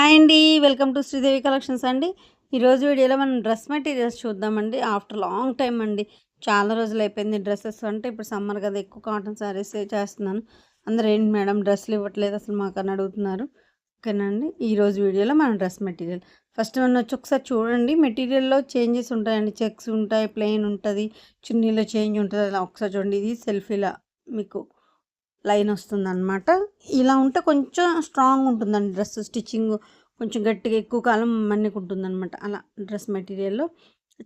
Hi అండి. Welcome to Sridevi collections అండి. ఈరోజు వీడియోలో మనం డ్రెస్ మెటీరియల్స్ చూద్దామండి. ఆఫ్టర్ లాంగ్ టైమ్ అండి. చాలా రోజులు అయిపోయింది డ్రెస్సెస్ అంటే ఇప్పుడు సమ్మర్ కదా, ఎక్కువ కాటన్ శారీస్ చేస్తున్నాను. అందరూ ఏంటి మేడం డ్రెస్సులు ఇవ్వట్లేదు అసలు మాకు అని అడుగుతున్నారు. ఓకేనండి, ఈరోజు వీడియోలో మనం డ్రెస్ మెటీరియల్ ఫస్ట్ వన్ వచ్చి ఒకసారి చూడండి. మెటీరియల్లో చేంజెస్ ఉంటాయండి. చెక్స్ ఉంటాయి, ప్లెయిన్ ఉంటుంది, చున్నీలో చేంజ్ ఉంటుంది. అలా ఒకసారి చూడండి. ఇది సెల్ఫీలా మీకు లైన్ వస్తుందన్నమాట. ఇలా ఉంటే కొంచెం స్ట్రాంగ్ ఉంటుందండి డ్రెస్ స్టిచ్చింగ్, కొంచెం గట్టిగా ఎక్కువ కాలం మన్నికుంటుందన్నమాట. అలా డ్రెస్ మెటీరియల్లో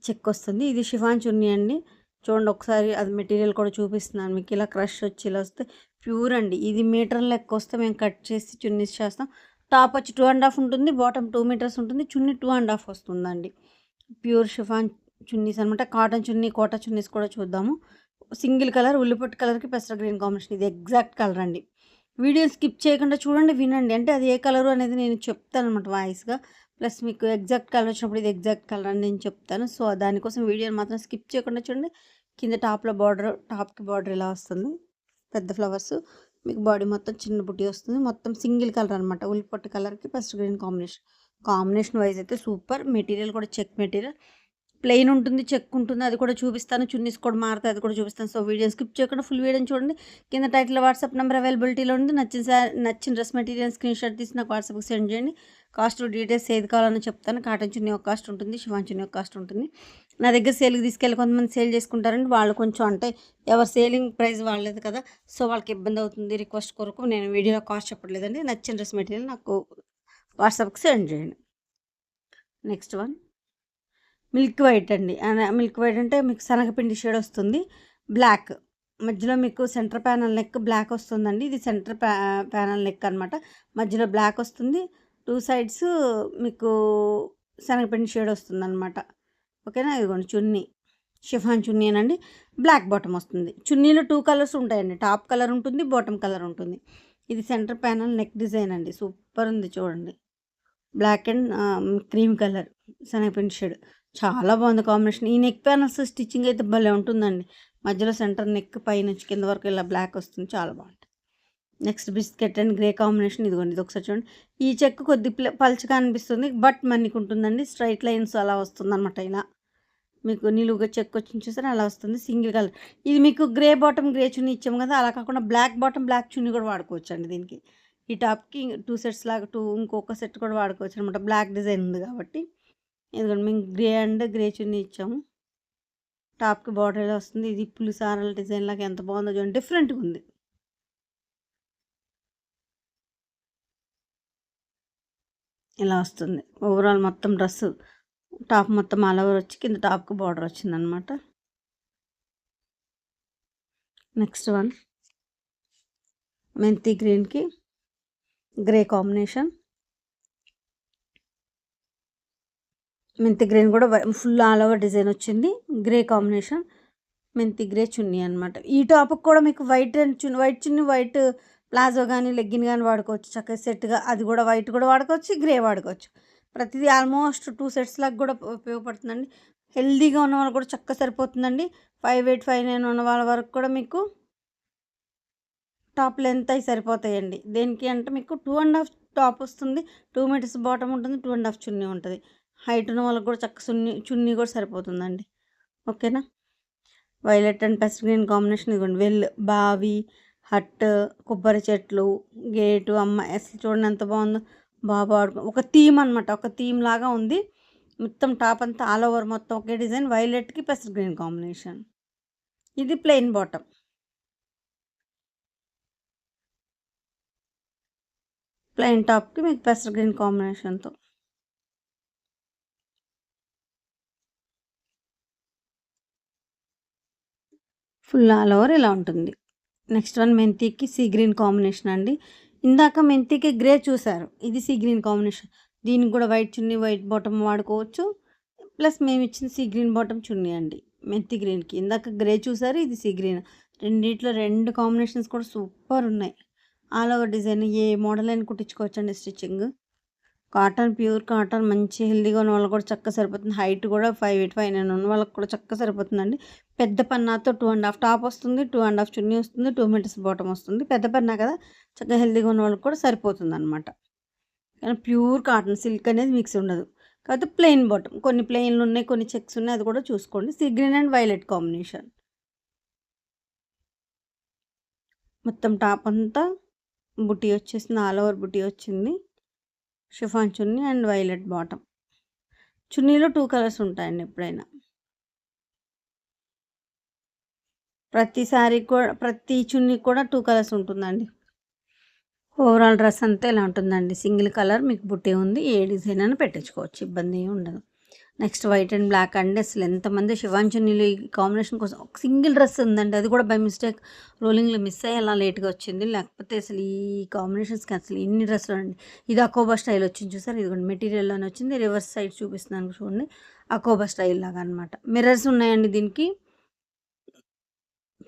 చెక్ వస్తుంది. ఇది షిఫాన్ చున్నీ అండి. చూడండి ఒకసారి అది మెటీరియల్ కూడా చూపిస్తున్నాను మీకు. ఇలా క్రష్ వచ్చి ఇలా వస్తే ప్యూర్ అండి. ఇది మీటర్ లెక్క వస్తే మేము కట్ చేసి చున్నీస్ చేస్తాం. టాప్ వచ్చి 2.5 ఉంటుంది, బాటమ్ 2 మీటర్స్ ఉంటుంది, చున్నీ 2.5 వస్తుందండి. ప్యూర్ షిఫాన్ చున్నీస్ అనమాట. కాటన్ చున్నీ, కోటా చున్నీస్ కూడా చూద్దాము. సింగిల్ కలర్ ఉల్లిపొట్టు కలర్కి పెసర గ్రీన్ కాంబినేషన్. ఇది ఎగ్జాక్ట్ కలర్ అండి. వీడియో స్కిప్ చేయకుండా చూడండి, వినండి. అంటే అది ఏ కలరు అనేది నేను చెప్తాను అనమాట వాయిస్గా. ప్లస్ మీకు ఎగ్జాక్ట్ కలర్ వచ్చినప్పుడు ఇది ఎగ్జాక్ట్ కలర్ అని నేను చెప్తాను. సో దానికోసం వీడియోని మాత్రం స్కిప్ చేయకుండా చూడండి. కింద టాప్లో బార్డర్, టాప్కి బార్డర్ ఇలా వస్తుంది, పెద్ద ఫ్లవర్స్. మీకు బాడీ మొత్తం చిన్న బుట్టి వస్తుంది. మొత్తం సింగిల్ కలర్ అనమాట. ఉల్లిపొట్టు కలర్కి పెసర గ్రీన్ కాంబినేషన్ వైజ్ అయితే సూపర్. మెటీరియల్ కూడా చెక్ మెటీరియల్, ప్లెయిన్ ఉంటుంది, చెక్ ఉంటుంది, అది కూడా చూపిస్తాను. చున్నీస్ కూడా మారుతాయి, అది కూడా చూపిస్తాను. సో వీడియో స్కిప్ చేయకుండా ఫుల్ వీడియోని చూడండి. కింద టైటిల్ వాట్సాప్ నెంబర్ అవైలబిలిటీలో ఉంది. నచ్చిన డ్రెస్ మెటీరియల్ స్క్రీన్ షాట్ తీసి నాకు వాట్సాప్కి సెండ్ చేయండి. కాస్ట్ డీటెయిల్స్ ఏది కావాలని చెప్తాను. కాటన్ చున్నీ ఒక కాస్ట్ ఉంటుంది, షిఫాన్ చున్నీ ఒక కాస్ట్ ఉంటుంది. నా దగ్గర సేల్కి తీసుకెళ్ళి కొంతమంది సేల్ చేసుకుంటారండి. వాళ్ళు కొంచెం అంటే ఎవరు సేలింగ్ ప్రైస్ వాళ్ళలేదు కదా, సో వాళ్ళకి ఇబ్బంది అవుతుంది. రిక్వెస్ట్ కొరకు నేను వీడియోలో కాస్ట్ చెప్పట్లేదండి. నచ్చిన డ్రెస్ మెటీరియల్ నాకు వాట్సాప్కి సెండ్ చేయండి. నెక్స్ట్ వన్ మిల్క్ వైట్ అండి. మిల్క్ వైట్ అంటే మీకు శనగపిండి షేడ్ వస్తుంది, బ్లాక్ మధ్యలో మీకు సెంటర్ ప్యానల్ నెక్ బ్లాక్ వస్తుందండి. ఇది సెంటర్ ప్యానల్ నెక్ అనమాట. మధ్యలో బ్లాక్ వస్తుంది, 2 సైడ్స్ మీకు శనగపిండి షేడ్ వస్తుంది అనమాట. ఓకేనా. ఇదిగోండి చున్నీ, షిఫాన్ చున్నీ అనండి. బ్లాక్ బాటమ్ వస్తుంది. చున్నీలో 2 కలర్స్ ఉంటాయండి, టాప్ కలర్ ఉంటుంది, బాటమ్ కలర్ ఉంటుంది. ఇది సెంటర్ ప్యానల్ నెక్ డిజైన్ అండి. సూపర్ ఉంది చూడండి. బ్లాక్ అండ్ క్రీమ్ కలర్ శనగపిండి షేడ్ చాలా బాగుంది కాంబినేషన్. ఈ నెక్ ప్యానల్స్ స్టిచ్చింగ్ అయితే భలే ఉంటుందండి. మధ్యలో సెంటర్ నెక్ పై నుంచి కింద వరకు ఇలా బ్లాక్ వస్తుంది, చాలా బాగుంటుంది. Next biscuit and grey combination. ఇదిగోండి, ఇది ఒకసారి చూడండి. ఈ చెక్ కొద్ది పల్చగా అనిపిస్తుంది, బట్ మనకి ఉంటుందండి. స్ట్రైట్ లైన్స్ అలా వస్తుంది అనమాట. ఇలా మీకు నిలువుగా చెక్ వచ్చి చూసారా అలా వస్తుంది, సింగిల్ కలర్. ఇది మీకు గ్రే బాటమ్ గ్రే చున్నీ ఇచ్చాము కదా, అలా కాకుండా బ్లాక్ బాటమ్ బ్లాక్ చున్నీ కూడా వాడుకోవచ్చు అండి దీనికి. ఈ టాప్కి 2 సెట్స్ లాగా ఇంకొక సెట్ కూడా వాడుకోవచ్చు అనమాట. బ్లాక్ డిజైన్ ఉంది కాబట్టి. ఎందుకంటే మేము గ్రే అండ్ గ్రే చున్నీ ఇచ్చాము. టాప్కి బార్డర్ ఎలా వస్తుంది. ఇది పులిసారల డిజైన్ లాగా ఎంత బాగుందో చూడండి, డిఫరెంట్గా ఉంది. ఇలా వస్తుంది ఓవరాల్ మొత్తం డ్రెస్. టాప్ మొత్తం ఆల్ ఓవర్ వచ్చి కింద టాప్కి బార్డర్ వచ్చిందనమాట. నెక్స్ట్ వన్ మెంతి గ్రీన్కి గ్రే కాంబినేషన్. మెంతి గ్రీన్ కూడా ఫుల్ ఆల్ ఓవర్ డిజైన్ వచ్చింది, గ్రే కాంబినేషన్. మెంతి గ్రే చున్నీ అనమాట. ఈ టాప్కి కూడా మీకు white and white chunni, white palazzo కానీ లెగ్గిన్ కానీ వాడుకోవచ్చు చక్కగా సెట్గా. అది కూడా వైట్ కూడా వాడుకోవచ్చు, గ్రే వాడుకోవచ్చు. ప్రతిదీ ఆల్మోస్ట్ 2 సెట్స్ లాగా కూడా ఉపయోగపడుతుందండి. హెల్దీగా ఉన్న వాళ్ళు కూడా చక్కగా సరిపోతుందండి. 5'8", 5'9" ఉన్న వాళ్ళ వరకు కూడా మీకు టాప్ లెంత్ అవి సరిపోతాయండి. దేనికి అంటే మీకు 2.5 టాప్ వస్తుంది, 2 మీటర్స్ బాటమ్ ఉంటుంది, 2.5 చున్నీ ఉంటుంది. హైట్ ఉన్న వాళ్ళకి కూడా చక్క చున్నీ కూడా సరిపోతుందండి. ఓకేనా. Violet and pest green combination. ఇదిగోండి బావి, హట్, కొబ్బరి చెట్లు, గేటు, అమ్మాయి అసలు చూడండి ఎంత బాగుందో. బాగా ఒక థీమ్ అనమాట, ఒక థీమ్ లాగా ఉంది. మొత్తం టాప్ అంతా ఆల్ ఓవర్ మొత్తం ఒకే డిజైన్. వైలెట్కి పెస్ట్ గ్రీన్ కాంబినేషన్. ఇది ప్లెయిన్ బాటమ్. ప్లెయిన్ టాప్కి మీకు పెస్ట్ గ్రీన్ కాంబినేషన్తో. ఫుల్ ఆల్ ఓవర్ ఇలా ఉంటుంది. నెక్స్ట్ వన్ మెంతికి సీ గ్రీన్ కాంబినేషన్ అండి. ఇందాక మెంతికి గ్రే చూసారు, ఇది సీ గ్రీన్ కాంబినేషన్. దీనికి కూడా వైట్ చున్నీ, వైట్ బాటమ్ వాడుకోవచ్చు. ప్లస్ మేము ఇచ్చిన సీ గ్రీన్ బాటమ్ చున్నీ అండి. మెంతి గ్రీన్కి ఇందాక గ్రే చూసారు, ఇది సీ గ్రీన్. రెండిట్లో 2 కాంబినేషన్స్ కూడా సూపర్ ఉన్నాయి. ఆల్ ఓవర్ డిజైన్ ఏ మోడల్ అయినా కుట్టించుకోవచ్చు అండి స్టిచ్చింగ్. కాటన్, ప్యూర్ కాటన్, మంచి హెల్దీగా ఉన్న వాళ్ళకి కూడా చక్కగా సరిపోతుంది. హైట్ కూడా 5'8", 5'9" ఉన్న వాళ్ళకి కూడా చక్కగా సరిపోతుందండి. పెద్ద పన్నాతో 2.5 టాప్ వస్తుంది, 2.5 చున్నీ వస్తుంది, 2 మీటర్స్ బాటమ్ వస్తుంది. పెద్ద పన్నా కదా, చక్కగా హెల్దీగా ఉన్న వాళ్ళకి కూడా సరిపోతుంది అనమాట. కానీ ప్యూర్ కాటన్, సిల్క్ అనేది మిక్స్ ఉండదు. కాకపోతే ప్లెయిన్ బాటమ్, కొన్ని ప్లెయిన్లు ఉన్నాయి, కొన్ని చెక్స్ ఉన్నాయి, అది కూడా చూసుకోండి. Sea green and violet combination. మొత్తం టాప్ అంతా బుటీ వచ్చేసింది, ఆల్ ఓవర్ బుటీ వచ్చింది. Chiffon chunni and violet bottom. చున్నీలో 2 కలర్స్ ఉంటాయండి ఎప్పుడైనా. ప్రతి శారీకి కూడా, ప్రతి చున్నీకి కూడా 2 కలర్స్ ఉంటుందండి. ఓవరాల్ డ్రెస్ అంతా ఇలా ఉంటుందండి. సింగిల్ కలర్ మీకు బుట్టీ ఉంది, ఏ డిజైన్ అయినా పెట్టించుకోవచ్చు, ఇబ్బంది ఏమి ఉండదు. నెక్స్ట్ వైట్ అండ్ బ్లాక్ అండి. అసలు ఎంతమంది షిఫాన్ చున్నీలు ఈ కాంబినేషన్ కోసం ఒక సింగిల్ డ్రెస్ ఉందండి, అది కూడా బై మిస్టేక్ రోలింగ్లో మిస్ అయ్యి అలా లేట్గా వచ్చింది. లేకపోతే అసలు ఈ కాంబినేషన్స్కి అసలు ఇన్ని డ్రెస్సులు అండి. ఇది అకోబా స్టైల్ వచ్చింది చూసారు, ఇదిగోండి మెటీరియల్లోనే వచ్చింది. రివర్స్ సైడ్ చూపిస్తున్నాను చూడండి, అకోబా స్టైల్ లాగా అనమాట. మిర్రర్స్ ఉన్నాయండి దీనికి,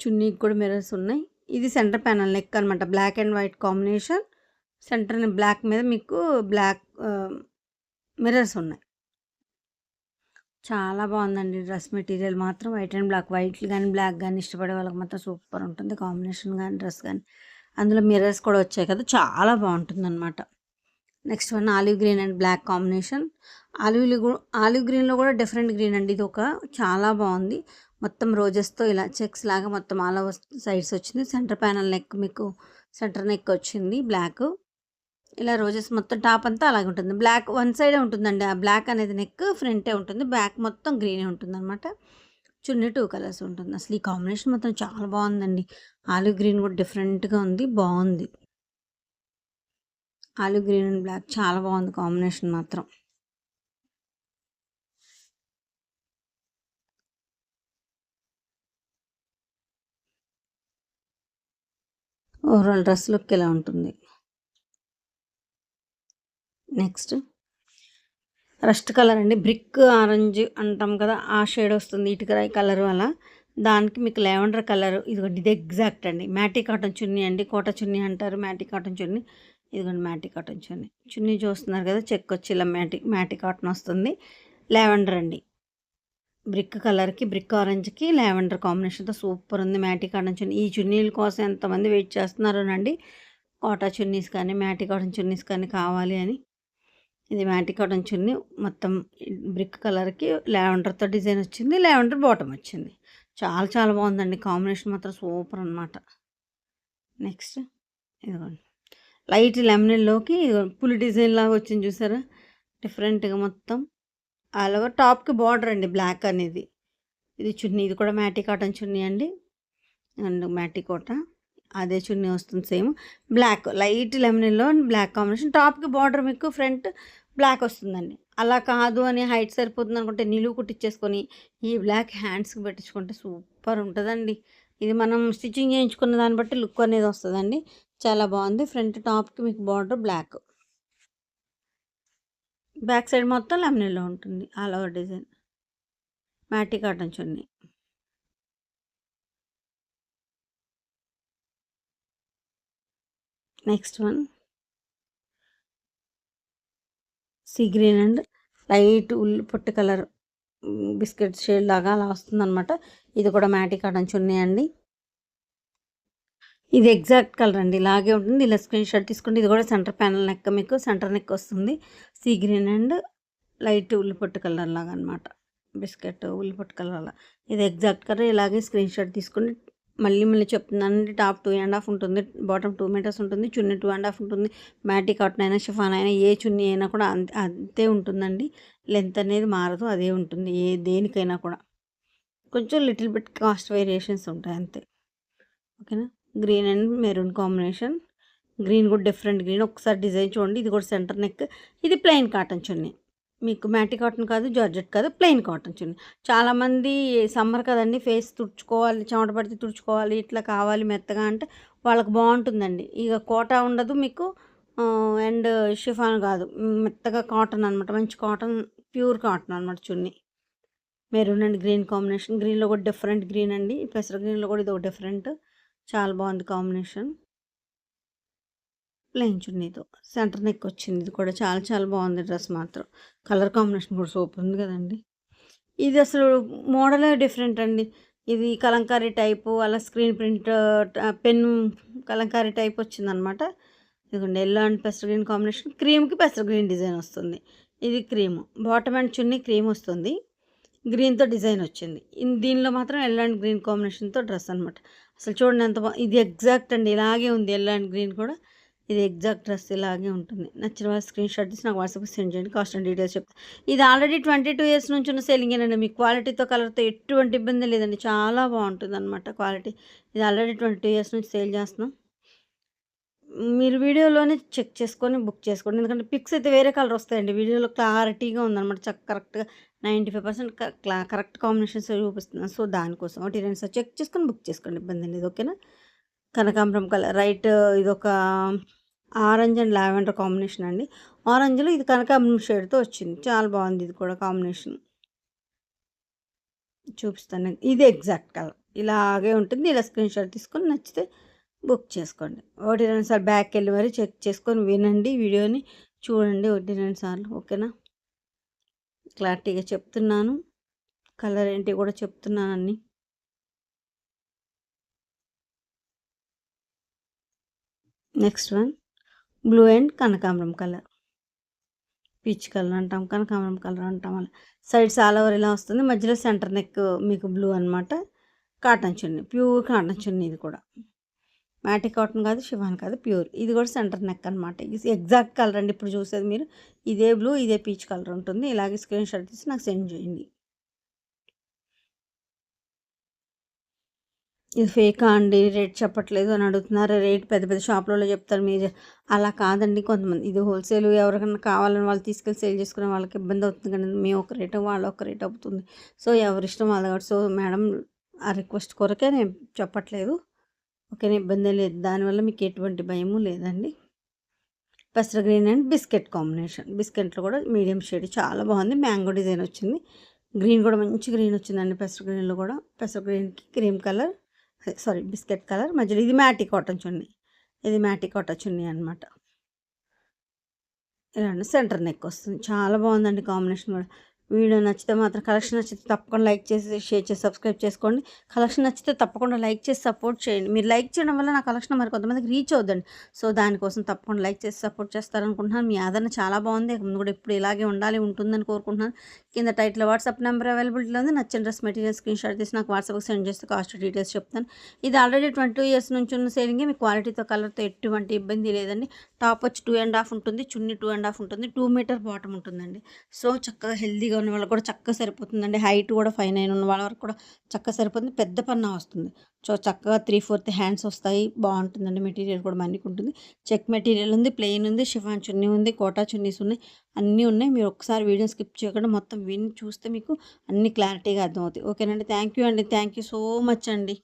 చున్నీకి కూడా మిర్రర్స్ ఉన్నాయి. ఇది సెంటర్ ప్యానల్ నెక్ అనమాట, black and white combination. Center black మీద మీకు బ్లాక్ మిర్రర్స్ ఉన్నాయి. చాలా బాగుందండి డ్రెస్ మెటీరియల్ మాత్రం. వైట్ అండ్ బ్లాక్, వైట్ కానీ బ్లాక్ కానీ ఇష్టపడే వాళ్ళకి మాత్రం సూపర్ ఉంటుంది కాంబినేషన్ కానీ డ్రెస్ కానీ. అందులో మిర్రర్స్ కూడా వచ్చాయి కదా, చాలా బాగుంటుంది అనమాట. Next one olive green and black combination. Olive గ్రీన్లో కూడా డిఫరెంట్ గ్రీన్ అండి, ఇది ఒక చాలా బాగుంది. మొత్తం రోజెస్తో ఇలా చెక్స్ లాగా మొత్తం ఆల్ ఓవర్ సైడ్స్ వచ్చింది. సెంటర్ ప్యానల్ నెక్ మీకు సెంటర్ నెక్ వచ్చింది బ్లాక్. ఇలా రోజెస్ మొత్తం టాప్ అంతా అలాగే ఉంటుంది. బ్లాక్ వన్ సైడే ఉంటుందండి, ఆ బ్లాక్ అనేది నెక్ ఫ్రంటే ఉంటుంది, బ్యాక్ మొత్తం గ్రీనే ఉంటుంది అనమాట. చున్నీ 2 కలర్స్ ఉంటుంది. అసలు ఈ కాంబినేషన్ మొత్తం చాలా బాగుందండి. ఆలివ్ గ్రీన్ కూడా డిఫరెంట్గా ఉంది, బాగుంది. ఆలివ్ గ్రీన్ అండ్ బ్లాక్ చాలా బాగుంది కాంబినేషన్ మాత్రం. ఓవరాల్ డ్రెస్ లుక్ ఇలా ఉంటుంది. నెక్స్ట్ రస్ట్ కలర్ అండి, బ్రిక్ ఆరెంజ్ అంటాం కదా, ఆ షేడ్ వస్తుంది, ఇటుక కలరు అలా. దానికి మీకు లెవెండర్ కలర్, ఇదిగోండి ఇది ఎగ్జాక్ట్ అండి. మ్యాటీ కాటన్ చున్నీ అండి, కోట చున్నీ అంటారు, మ్యాటీ కాటన్ చున్నీ. ఇదిగోండి మ్యాటీ కాటన్ చున్నీ. చున్నీ చూస్తున్నారు కదా, చెక్ వచ్చి ఇలా మ్యాటీ కాటన్ వస్తుంది. లెవెండర్ అండి, బ్రిక్ కలర్కి బ్రిక్ ఆరెంజ్కి లెవెండర్ కాంబినేషన్తో సూపర్ ఉంది మ్యాటీ కాటన్ చున్నీ. ఈ చున్నీల కోసం ఎంతమంది వెయిట్ చేస్తున్నారోనండి, కోటా చున్నీస్ కానీ మ్యాటీ కాటన్ చున్నీస్ కానీ కావాలి అని. ఇది మ్యాటీ కాటన్ చున్నీ, మొత్తం బ్రిక్ కలర్కి లావెండర్తో డిజైన్ వచ్చింది, లావెండర్ బాటమ్ వచ్చింది. చాలా చాలా బాగుందండి కాంబినేషన్ మాత్రం సూపర్ అనమాట. నెక్స్ట్ ఇదిగోండి లైట్ లెమనెల్లోకి పులి డిజైన్ లాగా వచ్చింది చూసారా, డిఫరెంట్గా మొత్తం ఆల్ ఓవర్. టాప్కి బార్డర్ అండి బ్లాక్ అనేది. ఇది చున్నీ, ఇది కూడా మ్యాటీ కాటన్ చున్నీ అండి, అండ్ మ్యాటీ కోట అదే చున్నీ వస్తుంది same. Black light lemon yellow black combination, టాప్కి బార్డర్ మీకు ఫ్రంట్ బ్లాక్ వస్తుందండి. అలా కాదు అని హైట్ సరిపోతుంది అనుకుంటే నిలువు కుట్టించేసుకొని ఈ బ్లాక్ హ్యాండ్స్కి పెట్టించుకుంటే సూపర్ ఉంటుందండి. ఇది మనం స్టిచ్చింగ్ చేయించుకున్న దాన్ని బట్టి లుక్ అనేది వస్తుందండి, చాలా బాగుంది. ఫ్రంట్ టాప్కి మీకు బార్డర్ బ్లాక్, బ్యాక్ సైడ్ మొత్తం లెమనెల్లో ఉంటుంది all over design. మ్యాటీ cotton chunni. Next one see green and light ఉల్లి పొట్టు కలర్ బిస్కెట్ షేడ్ లాగా అలా వస్తుందన్నమాట. ఇది కూడా మ్యాటీ కాటన్ చున్నీ అండి. ఇది ఎగ్జాక్ట్ కలర్ అండి, ఇలాగే ఉంటుంది. ఇలా స్క్రీన్ షాట్ తీసుకుంటే ఇది కూడా సెంటర్ ప్యానల్ నెక్, మీకు సెంటర్ నెక్ వస్తుంది. సీ గ్రీన్ అండ్ లైట్ ఉల్లిపొట్టు కలర్ లాగా అనమాట, బిస్కెట్ ఉల్లిపొట్టు కలర్ అలా. ఇది ఎగ్జాక్ట్ కలర్, ఇలాగే స్క్రీన్ షాట్ తీసుకుని మళ్ళీ చెప్తున్నానండి. టాప్ 2.5 ఉంటుంది, బాటమ్ 2 మీటర్స్ ఉంటుంది, చున్నీ 2.5 ఉంటుంది. మ్యాటీ కాటన్ అయినా షిఫాన్ అయినా ఏ చున్నీ అయినా కూడా అంతే ఉంటుందండి. లెంత్ అనేది మారదు, అదే ఉంటుంది ఏ దేనికైనా కూడా. కొంచెం లిటిల్ బిట్ కాస్ట్ వేరియేషన్స్ ఉంటాయి అంతే, ఓకేనా. Green and maroon combination, green కూడా డిఫరెంట్ గ్రీన్. ఒకసారి డిజైన్ చూడండి. ఇది కూడా సెంటర్ నెక్. ఇది ప్లెయిన్ కాటన్ చున్నీ, మీకు మ్యాటీ కాటన్ కాదు, జార్జెట్ కాదు, ప్లెయిన్ కాటన్ చున్నీ. చాలామంది సమ్మర్ కదండి, ఫేస్ తుడుచుకోవాలి, చెమట పడితే తుడుచుకోవాలి, ఇట్లా కావాలి మెత్తగా అంటే వాళ్ళకి బాగుంటుందండి. ఇక కోట ఉండదు మీకు, అండ్ షిఫాన్ కాదు, మెత్తగా కాటన్ అనమాట, మంచి కాటన్, ప్యూర్ కాటన్ అనమాట చున్నీ. మెరూన్ అండ్ గ్రీన్ కాంబినేషన్, గ్రీన్లో కూడా డిఫరెంట్ గ్రీన్ అండి, పెసర గ్రీన్లో కూడా ఇది ఒక డిఫరెంట్, చాలా బాగుంది కాంబినేషన్. ప్లెయిన్ చున్నీతో సెంటర్ నెక్ వచ్చింది, ఇది కూడా చాలా చాలా బాగుంది డ్రెస్ మాత్రం. కలర్ కాంబినేషన్ కూడా సూపర్ ఉంది కదండి. ఇది అసలు మోడలే డిఫరెంట్ అండి. ఇది కలంకారీ టైపు, అలా screen print pen kalamkari type వచ్చిందనమాట. ఇదిగోండి ఎల్లో అండ్ పెసర్ గ్రీన్ కాంబినేషన్, క్రీమ్కి పెసర్ గ్రీన్ డిజైన్ వస్తుంది. ఇది cream, bottom and chunni cream వస్తుంది, గ్రీన్తో డిజైన్ వచ్చింది. దీనిలో మాత్రం ఎల్లో అండ్ గ్రీన్ కాంబినేషన్తో డ్రెస్ అనమాట. అసలు చూడండి ఎంత ఇది ఎగ్జాక్ట్ అండి, ఇలాగే ఉంది. ఎల్లో అండ్ గ్రీన్ కూడా ఇది ఎగ్జాక్ట్ డ్రెస్ ఇలాగే ఉంటుంది. నచ్చిన వాళ్ళు స్క్రీన్ షాట్ తీసి నాకు వాట్సాప్కి సెండ్ చేయండి. కాస్ట్ అండ్ డీటెయిల్స్ చెప్తాను. ఇది ఆల్రెడీ 22 ఇయర్స్ నుంచి ఉన్న సేలింగేనండి. మీకు క్వాలిటీతో కలర్తో ఎటువంటి ఇబ్బంది లేదండి, చాలా బాగుంటుంది అనమాట క్వాలిటీ. ఇది ఆల్రెడీ 22 ఇయర్స్ నుంచి సేల్ చేస్తున్నాం. మీరు వీడియోలోనే చెక్ చేసుకొని బుక్ చేసుకోండి. ఎందుకంటే పిక్స్ అయితే వేరే కలర్ వస్తాయండి, వీడియోలో క్లారిటీగా ఉందన్నమాట. కరెక్ట్గా 95% కరెక్ట్ కాంబినేషన్స్ చూపిస్తున్నాను. సో దానికోసం ఒకటి రెండు సార్ చెక్ చేసుకొని బుక్ చేసుకోండి, ఇబ్బంది లేదు. ఓకేనా. కనకాంబరం కలర్ రైట్, ఇదొక ఆరెంజ్ అండ్ లావెండర్ కాంబినేషన్ అండి. ఆరెంజ్లో ఇది కనకాంబరం షేడ్తో వచ్చింది, చాలా బాగుంది. ఇది కూడా కాంబినేషన్ చూపిస్తాను. ఇది ఎగ్జాక్ట్ కలర్ ఇలాగే ఉంటుంది. ఇలా స్క్రీన్ షాట్ తీసుకొని నచ్చితే బుక్ చేసుకోండి. ఒకటి రెండు సార్లు బ్యాక్ వెళ్ళి మరి చెక్ చేసుకొని వినండి, వీడియోని చూడండి ఒకటి రెండు సార్లు. ఓకేనా. క్లారిటీగా చెప్తున్నాను, కలర్ ఏంటి కూడా చెప్తున్నాను అన్నీ. నెక్స్ట్ వన్ బ్లూ అండ్ కనకాంబరం కలర్, పీచ్ కలర్ అంటాం, కనకాంబరం కలర్ అంటాం. అలా సైడ్స్ ఆల్ ఓవర్ ఇలా వస్తుంది, మధ్యలో సెంటర్ నెక్ మీకు బ్లూ అనమాట. కాటన్ చున్నీ, ప్యూర్ కాటన్ చున్నీ. ఇది కూడా మ్యాటిక్ కాటన్ కాదు, షిఫాన్ కాదు, ప్యూర్. ఇది కూడా సెంటర్ నెక్ అనమాట. ఇది ఎగ్జాక్ట్ కలర్ అండి, ఇప్పుడు చూసేది మీరు. ఇదే బ్లూ, ఇదే పీచ్ కలర్ ఉంటుంది. ఇలాగే స్క్రీన్ షాట్ తీసి నాకు సెండ్ చేయండి. ఇది ఫేకా అండి, రేట్ చెప్పట్లేదు అని అడుగుతున్నారు. రేట్ పెద్ద పెద్ద షాపులలో చెప్తారు, మీరు అలా కాదండి. కొంతమంది ఇది హోల్సేల్, ఎవరికైనా కావాలని వాళ్ళు తీసుకెళ్ళి సేల్ చేసుకునే వాళ్ళకి ఇబ్బంది అవుతుంది కానీ మేము ఒక రేటు వాళ్ళు ఒక రేట్ అవుతుంది. సో ఎవరిష్టం వాళ్ళ కాబట్టి. సో మేడం ఆ రిక్వెస్ట్ కొరకే నేను చెప్పట్లేదు. ఓకేనా, ఇబ్బంది లేదు, దానివల్ల మీకు ఎటువంటి భయము లేదండి. పెసర గ్రీన్ అండ్ బిస్కెట్ కాంబినేషన్, బిస్కెట్లో కూడా మీడియం షేడ్ చాలా బాగుంది. మ్యాంగో డిజైన్ వచ్చింది, గ్రీన్ కూడా మంచి గ్రీన్ వచ్చిందండి. పెసర గ్రీన్లో కూడా, పెసర గ్రీన్కి cream colour, sorry biscuit colour మధ్యలో. ఇది మ్యాటీ కాటన్ చున్నీ, ఇది మ్యాటీ కాటన్ చున్నీ అనమాట. ఇలా సెంటర్ నెక్ వస్తుంది, చాలా బాగుందండి కాంబినేషన్ కూడా. వీడియో నచ్చితే మాత్రం, కలెక్షన్ నచ్చితే తప్పకుండా లైక్ చేసి షేర్ చేసి సబ్స్క్రైబ్ చేసుకోండి. కలెక్షన్ నచ్చితే తప్పకుండా లైక్ చేసి సపోర్ట్ చేయండి. మీరు లైక్ చేయడం వల్ల నా కలెక్షన్ మరి కొంతమందికి రీచ్ అవుద్దండి. సో దానికోసం తప్పకుండా లైక్ చేసి సపోర్ట్ చేస్తారనుకుంటున్నాను. మీ ఆదరణ చాలా బాగుంది, ముందు కూడా ఇప్పుడు ఇలాగే ఉండాలి, ఉంటుందని కోరుకుంటున్నాను. కింద టైటిల్ వాట్సాప్ నెంబర్ అవైలబిలిటీలో ఉంది. నచ్చిన డ్రెస్ మెటీరియల్ స్క్రీన్ షాట్ తీసి నాకు వాట్సాప్కి సెండ్ చేస్తే కాస్ట్ డీటెయిల్స్ చెప్తాను. ఇది ఆల్రెడీ 22 ఇయర్స్ నుంచి ఉన్న సేలింగే. మీ క్వాలిటీతో కలర్తో ఎటువంటి ఇబ్బంది లేదండి. టాప్ వచ్చి 2.5 ఉంటుంది, చున్నీ 2.5 ఉంటుంది, 2 మీటర్ బాటమ్ ఉంటుందండి. సో చక్కగా హెల్దీగా ఉన్న వాళ్ళకి కూడా చక్కగా సరిపోతుందండి. హైట్ కూడా 5'9" ఉన్న వాళ్ళ వరకు కూడా చక్కగా సరిపోతుంది. పెద్ద పన్నా వస్తుంది. సో చక్కగా 3/4 హ్యాండ్స్ వస్తాయి, బాగుంటుందండి. మెటీరియల్ కూడా మన్నికి ఉంటుంది. చెక్ మెటీరియల్ ఉంది, ప్లెయిన్ ఉంది, షిఫాన్ చున్నీ ఉంది, కోటా చున్నీస్ ఉన్నాయి, అన్నీ ఉన్నాయి. మీరు ఒకసారి వీడియో స్కిప్ చేయకుండా మొత్తం విని చూస్తే మీకు అన్ని క్లారిటీగా అర్థమవుతాయి. ఓకేనండి. థ్యాంక్ యూ అండి, థ్యాంక్ యూ సో మచ్ అండి.